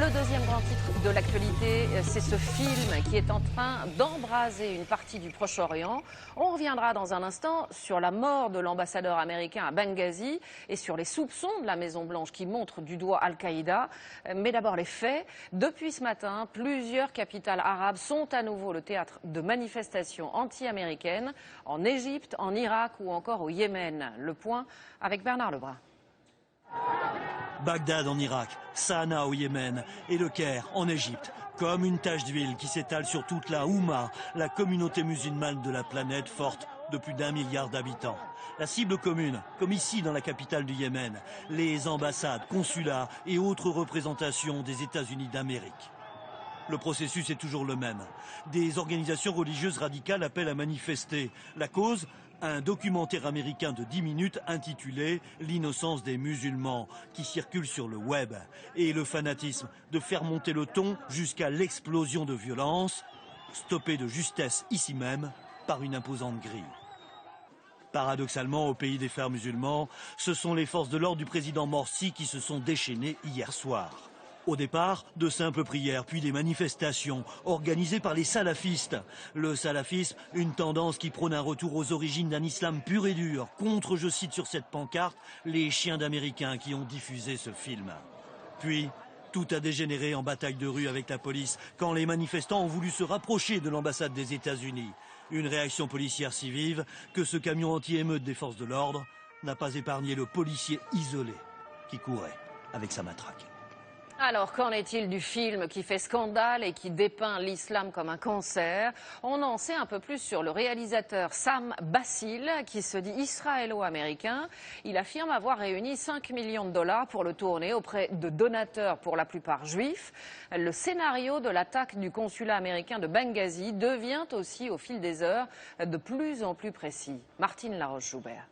Le deuxième grand titre de l'actualité, c'est ce film qui est en train d'embraser une partie du Proche-Orient. On reviendra dans un instant sur la mort de l'ambassadeur américain à Benghazi et sur les soupçons de la Maison-Blanche qui montrent du doigt Al-Qaïda. Mais d'abord les faits. Depuis ce matin, plusieurs capitales arabes sont à nouveau le théâtre de manifestations anti-américaines en Égypte, en Irak ou encore au Yémen. Le point avec Bernard Lebrun. Bagdad en Irak, Sanaa au Yémen et le Caire en Égypte, comme une tache d'huile qui s'étale sur toute la Oumma, la communauté musulmane de la planète forte de plus d'1 milliard d'habitants. La cible commune, comme ici dans la capitale du Yémen, les ambassades, consulats et autres représentations des États-Unis d'Amérique. Le processus est toujours le même. Des organisations religieuses radicales appellent à manifester. La cause ? Un documentaire américain de 10 minutes intitulé « L'innocence des musulmans » qui circule sur le web. Et le fanatisme de faire monter le ton jusqu'à l'explosion de violence, stoppée de justesse ici même par une imposante grille. Paradoxalement, au pays des frères musulmans, ce sont les forces de l'ordre du président Morsi qui se sont déchaînées hier soir. Au départ, de simples prières, puis des manifestations organisées par les salafistes. Le salafisme, une tendance qui prône un retour aux origines d'un islam pur et dur, contre, je cite sur cette pancarte, les chiens d'Américains qui ont diffusé ce film. Puis, tout a dégénéré en bataille de rue avec la police quand les manifestants ont voulu se rapprocher de l'ambassade des États-Unis. Une réaction policière si vive que ce camion anti-émeute des forces de l'ordre n'a pas épargné le policier isolé qui courait avec sa matraque. Alors, qu'en est-il du film qui fait scandale et qui dépeint l'islam comme un cancer? On en sait un peu plus sur le réalisateur Sam Bassil, qui se dit israélo-américain. Il affirme avoir réuni 5 millions de dollars pour le tourner auprès de donateurs pour la plupart juifs. Le scénario de l'attaque du consulat américain de Benghazi devient aussi, au fil des heures, de plus en plus précis. Martine Laroche-Joubert.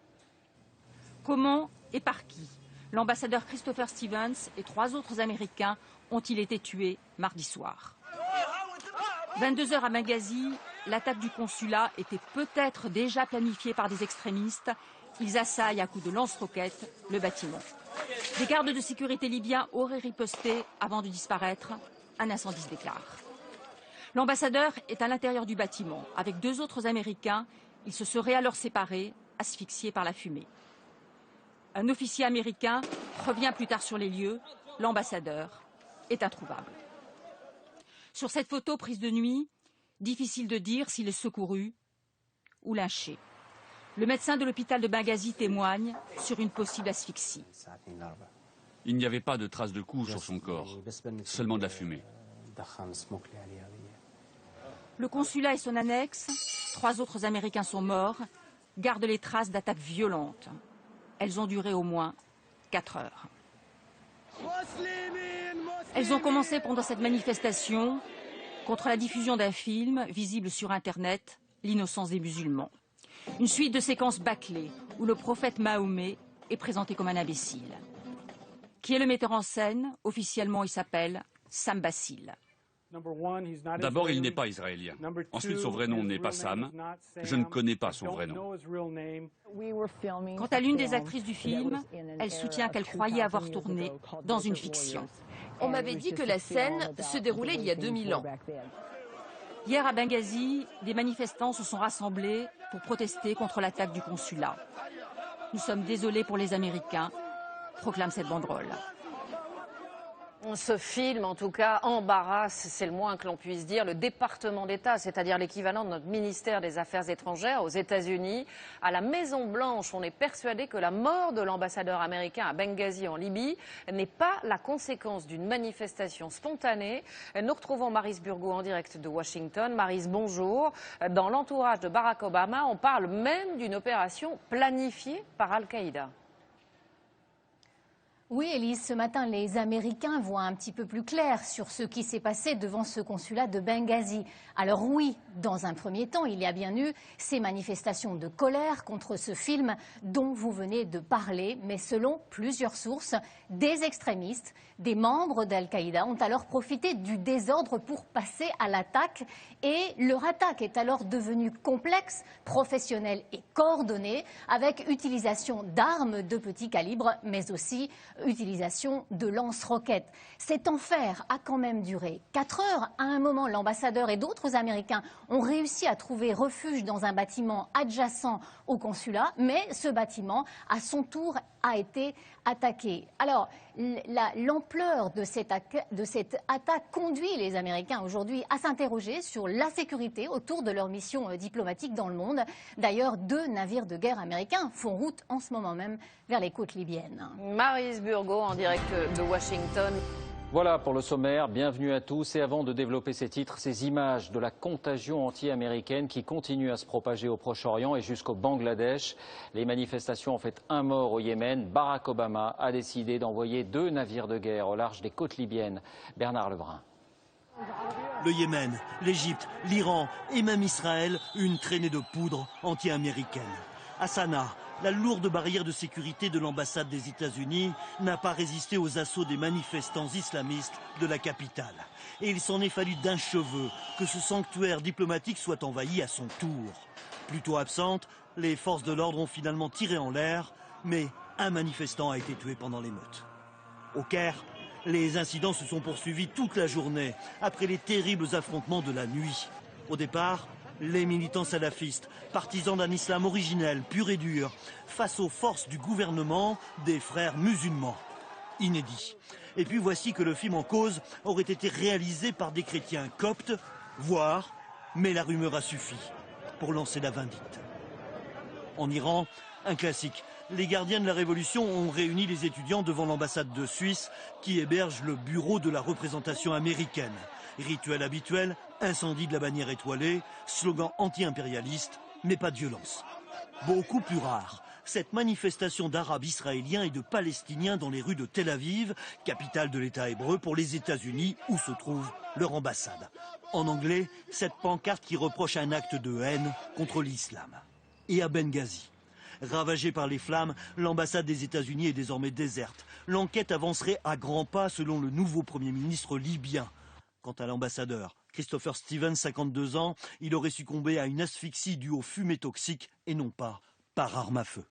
Comment et par qui l'ambassadeur Christopher Stevens et 3 autres Américains ont-ils été tués mardi soir. 22 h à Benghazi, l'attaque du consulat était peut-être déjà planifiée par des extrémistes. Ils assaillent à coups de lance-roquettes le bâtiment. Des gardes de sécurité libyens auraient riposté avant de disparaître. Un incendie se déclare. L'ambassadeur est à l'intérieur du bâtiment. Avec 2 autres Américains, ils se seraient alors séparés, asphyxiés par la fumée. Un officier américain revient plus tard sur les lieux. L'ambassadeur est introuvable. Sur cette photo prise de nuit, difficile de dire s'il est secouru ou lynché. Le médecin de l'hôpital de Benghazi témoigne sur une possible asphyxie. Il n'y avait pas de traces de coups sur son corps, seulement de la fumée. Le consulat et son annexe, 3 autres Américains sont morts, gardent les traces d'attaques violentes. Elles ont duré au moins 4 heures. Elles ont commencé pendant cette manifestation contre la diffusion d'un film visible sur Internet, L'innocence des musulmans. Une suite de séquences bâclées où le prophète Mahomet est présenté comme un imbécile. Qui est le metteur en scène? Officiellement, il s'appelle Sam Bassil. D'abord, il n'est pas israélien. Ensuite, son vrai nom n'est pas Sam. Je ne connais pas son vrai nom. Quant à l'une des actrices du film, elle soutient qu'elle croyait avoir tourné dans une fiction. On m'avait dit que la scène se déroulait il y a 2000 ans. Hier à Benghazi, des manifestants se sont rassemblés pour protester contre l'attaque du consulat. Nous sommes désolés pour les Américains, proclame cette banderole. Ce film, en tout cas, embarrasse, c'est le moins que l'on puisse dire, le département d'État, c'est-à-dire l'équivalent de notre ministère des Affaires étrangères aux États-Unis. À la Maison-Blanche, on est persuadé que la mort de l'ambassadeur américain à Benghazi en Libye n'est pas la conséquence d'une manifestation spontanée. Nous retrouvons Maryse Burgot en direct de Washington. Maryse, bonjour. Dans l'entourage de Barack Obama, on parle même d'une opération planifiée par Al-Qaïda. Oui, Élise, ce matin, les Américains voient un petit peu plus clair sur ce qui s'est passé devant ce consulat de Benghazi. Alors oui, dans un premier temps, il y a bien eu ces manifestations de colère contre ce film dont vous venez de parler. Mais selon plusieurs sources, des extrémistes, des membres d'Al-Qaïda ont alors profité du désordre pour passer à l'attaque. Et leur attaque est alors devenue complexe, professionnelle et coordonnée, avec utilisation d'armes de petit calibre, mais aussi utilisation de lance-roquettes. Cet enfer a quand même duré 4 heures. À un moment, l'ambassadeur et d'autres Américains ont réussi à trouver refuge dans un bâtiment adjacent au consulat, mais ce bâtiment, à son tour, a été attaqué. Alors, l'ampleur de cette attaque conduit les Américains aujourd'hui à s'interroger sur la sécurité autour de leur mission diplomatique dans le monde. D'ailleurs, 2 navires de guerre américains font route en ce moment même vers les côtes libyennes. Maryse Burgot en direct de Washington. Voilà pour le sommaire, bienvenue à tous. Et avant de développer ces titres, ces images de la contagion anti-américaine qui continue à se propager au Proche-Orient et jusqu'au Bangladesh. Les manifestations ont fait 1 mort au Yémen. Barack Obama a décidé d'envoyer 2 navires de guerre au large des côtes libyennes. Bernard Lebrun. Le Yémen, l'Égypte, l'Iran et même Israël, une traînée de poudre anti-américaine. À Sanaa, la lourde barrière de sécurité de l'ambassade des États-Unis n'a pas résisté aux assauts des manifestants islamistes de la capitale. Et il s'en est fallu d'un cheveu que ce sanctuaire diplomatique soit envahi à son tour. Plutôt absentes, les forces de l'ordre ont finalement tiré en l'air, mais un manifestant a été tué pendant l'émeute. Au Caire, les incidents se sont poursuivis toute la journée après les terribles affrontements de la nuit. Au départ, les militants salafistes, partisans d'un islam originel, pur et dur, face aux forces du gouvernement des frères musulmans. Inédit. Et puis voici que le film en cause aurait été réalisé par des chrétiens coptes, voire, mais la rumeur a suffi pour lancer la vindicte. En Iran, un classique. Les gardiens de la Révolution ont réuni les étudiants devant l'ambassade de Suisse qui héberge le bureau de la représentation américaine. Rituel habituel, incendie de la bannière étoilée, slogan anti-impérialiste, mais pas de violence. Beaucoup plus rare, cette manifestation d'Arabes israéliens et de Palestiniens dans les rues de Tel Aviv, capitale de l'État hébreu pour les États-Unis où se trouve leur ambassade. En anglais, cette pancarte qui reproche un acte de haine contre l'islam. Et à Benghazi. Ravagée par les flammes, l'ambassade des États-Unis est désormais déserte. L'enquête avancerait à grands pas selon le nouveau Premier ministre libyen. Quant à l'ambassadeur, Christopher Stevens, 52 ans, il aurait succombé à une asphyxie due aux fumées toxiques et non pas par arme à feu.